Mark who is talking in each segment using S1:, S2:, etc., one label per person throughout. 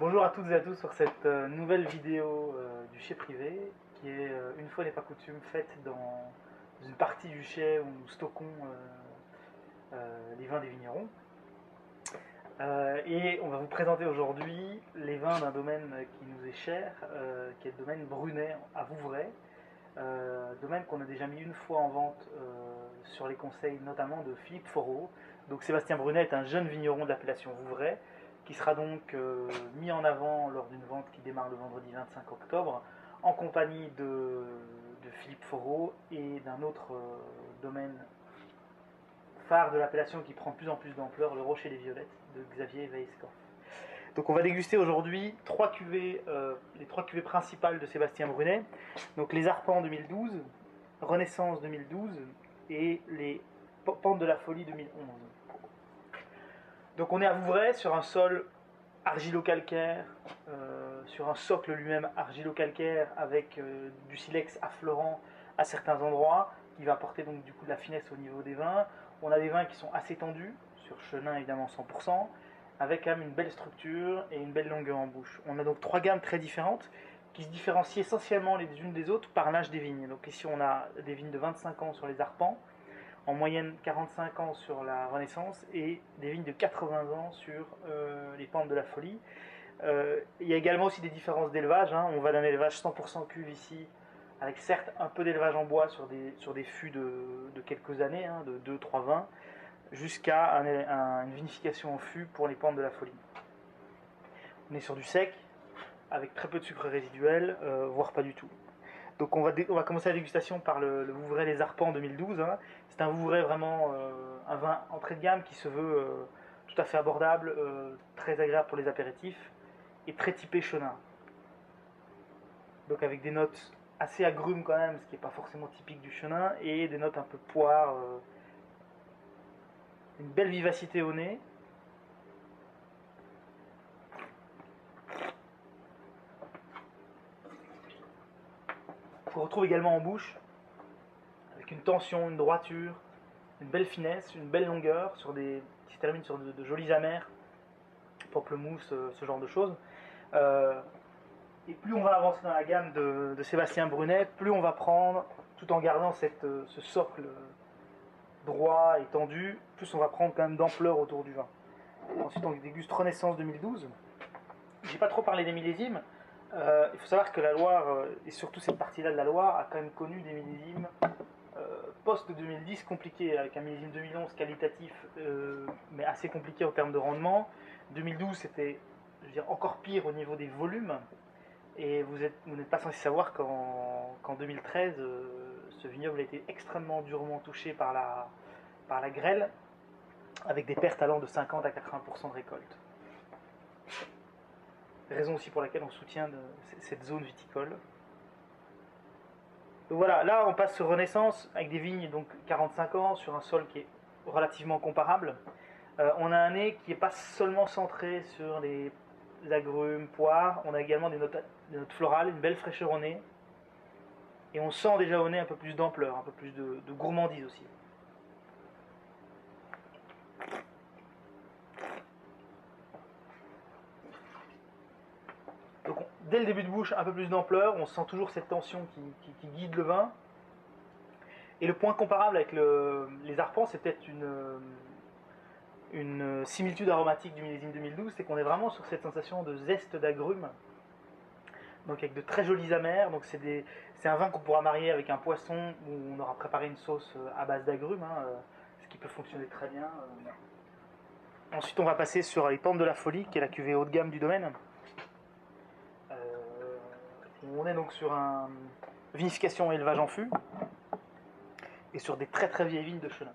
S1: Bonjour à toutes et à tous sur cette nouvelle vidéo du chai privé qui est, une fois n'est pas coutume, faite dans une partie du chai où nous stockons les vins des vignerons. Et on va vous présenter aujourd'hui les vins d'un domaine qui nous est cher, qui est le domaine Brunet à Vouvray. Domaine qu'on a déjà mis une fois en vente sur les conseils notamment de Philippe Foreau. Donc Sébastien Brunet est un jeune vigneron de l'appellation Vouvray qui sera donc mis en avant lors d'une vente qui démarre le vendredi 25 octobre en compagnie de Philippe Foreau et d'un autre domaine phare de l'appellation qui prend de plus en plus d'ampleur, le Rocher des Violettes de Xavier Weisskopf. Donc on va déguster aujourd'hui les trois cuvées principales de Sébastien Brunet. Donc les Arpents 2012, Renaissance 2012 et les Pentes de la Folie 2011. Donc on est à Vouvray sur un sol argilo-calcaire, sur un socle lui-même argilo-calcaire avec du silex affleurant à certains endroits qui va apporter donc du coup de la finesse au niveau des vins. On a des vins qui sont assez tendus, sur chenin évidemment 100%, avec quand même une belle structure et une belle longueur en bouche. On a donc trois gammes très différentes qui se différencient essentiellement les unes des autres par l'âge des vignes. Donc ici on a des vignes de 25 ans sur les Arpents, en moyenne 45 ans sur la Renaissance et des vignes de 80 ans sur les Pentes de la Folie. Il y a également aussi des différences d'élevage, hein. On va d'un élevage 100% cuve ici, avec certes un peu d'élevage en bois sur des fûts de quelques années, hein, de 2-3 vins, jusqu'à une vinification en fût pour les Pentes de la Folie. On est sur du sec, avec très peu de sucre résiduel, voire pas du tout. Donc on va commencer la dégustation par le Vouvray Les Arpents 2012. Hein. C'est un Vouvray vraiment un vin entrée de gamme qui se veut tout à fait abordable, très agréable pour les apéritifs et très typé chenin. Donc avec des notes assez agrumes quand même, ce qui n'est pas forcément typique du chenin, et des notes un peu poire, une belle vivacité au nez. On retrouve également en bouche, avec une tension, une droiture, une belle finesse, une belle longueur, qui se termine sur de jolis amers, pamplemousse, ce genre de choses. Et plus on va avancer dans la gamme de Sébastien Brunet, plus on va prendre, tout en gardant ce socle droit et tendu, plus on va prendre quand même d'ampleur autour du vin. Ensuite on déguste Renaissance 2012. J'ai pas trop parlé des millésimes. Il faut savoir que la Loire, et surtout cette partie-là de la Loire, a quand même connu des millésimes post-2010 compliqués, avec un millésime 2011 qualitatif, mais assez compliqué en termes de rendement. 2012 c'était, je veux dire, encore pire au niveau des volumes. Et vous n'êtes pas censé savoir qu'en 2013, ce vignoble a été extrêmement durement touché par la grêle, avec des pertes allant de 50 à 80% de récolte. Raison aussi pour laquelle on soutient cette zone viticole. Donc voilà, là on passe sur Renaissance, avec des vignes donc 45 ans, sur un sol qui est relativement comparable. On a un nez qui n'est pas seulement centré sur les agrumes, poires, on a également des notes florales, une belle fraîcheur au nez. Et on sent déjà au nez un peu plus d'ampleur, un peu plus de gourmandise aussi. Donc dès le début de bouche, un peu plus d'ampleur, on sent toujours cette tension qui guide le vin. Et le point comparable avec les Arpents, c'est peut-être une similitude aromatique du millésime 2012, c'est qu'on est vraiment sur cette sensation de zeste d'agrumes, donc avec de très jolis amers. Donc c'est un vin qu'on pourra marier avec un poisson où on aura préparé une sauce à base d'agrumes, hein, ce qui peut fonctionner très bien. Ensuite on va passer sur les Pentes de la Folie, qui est la cuvée haut de gamme du domaine. On est donc sur une vinification et élevage en fût, et sur des très très vieilles vignes de chenin.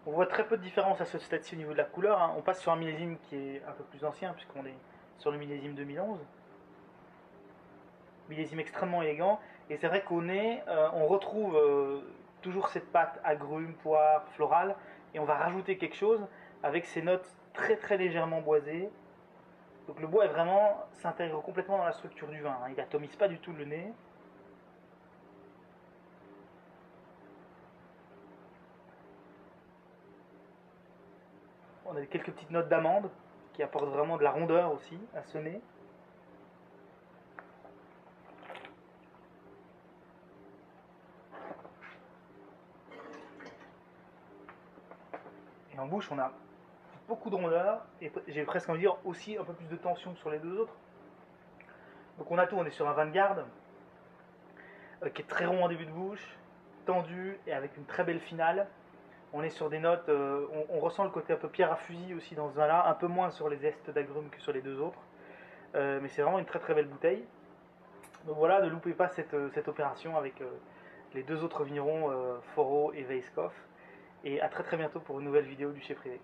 S1: On voit très peu de différence à ce stade-ci au niveau de la couleur, hein. On passe sur un millésime qui est un peu plus ancien, puisqu'on est sur le millésime 2011. Millésime extrêmement élégant, et c'est vrai qu'au nez, on retrouve toujours cette pâte agrumes, poire, florale, et on va rajouter quelque chose avec ces notes très très légèrement boisées. Donc le bois est vraiment s'intègre complètement dans la structure du vin, hein. Il n'atomise pas du tout le nez. On a quelques petites notes d'amande qui apporte vraiment de la rondeur aussi à ce nez. Et en bouche, on a beaucoup de rondeur et j'ai presque envie de dire aussi un peu plus de tension que sur les deux autres. Donc on a tout, on est sur un Vanguard qui est très rond en début de bouche, tendu et avec une très belle finale. On est sur des notes, on ressent le côté un peu pierre à fusil aussi dans ce vin-là, un peu moins sur les zestes d'agrumes que sur les deux autres. Mais c'est vraiment une très très belle bouteille. Donc voilà, ne loupez pas cette opération avec les deux autres vignerons, Foro et Weiskopf. Et à très très bientôt pour une nouvelle vidéo du Chez Privé.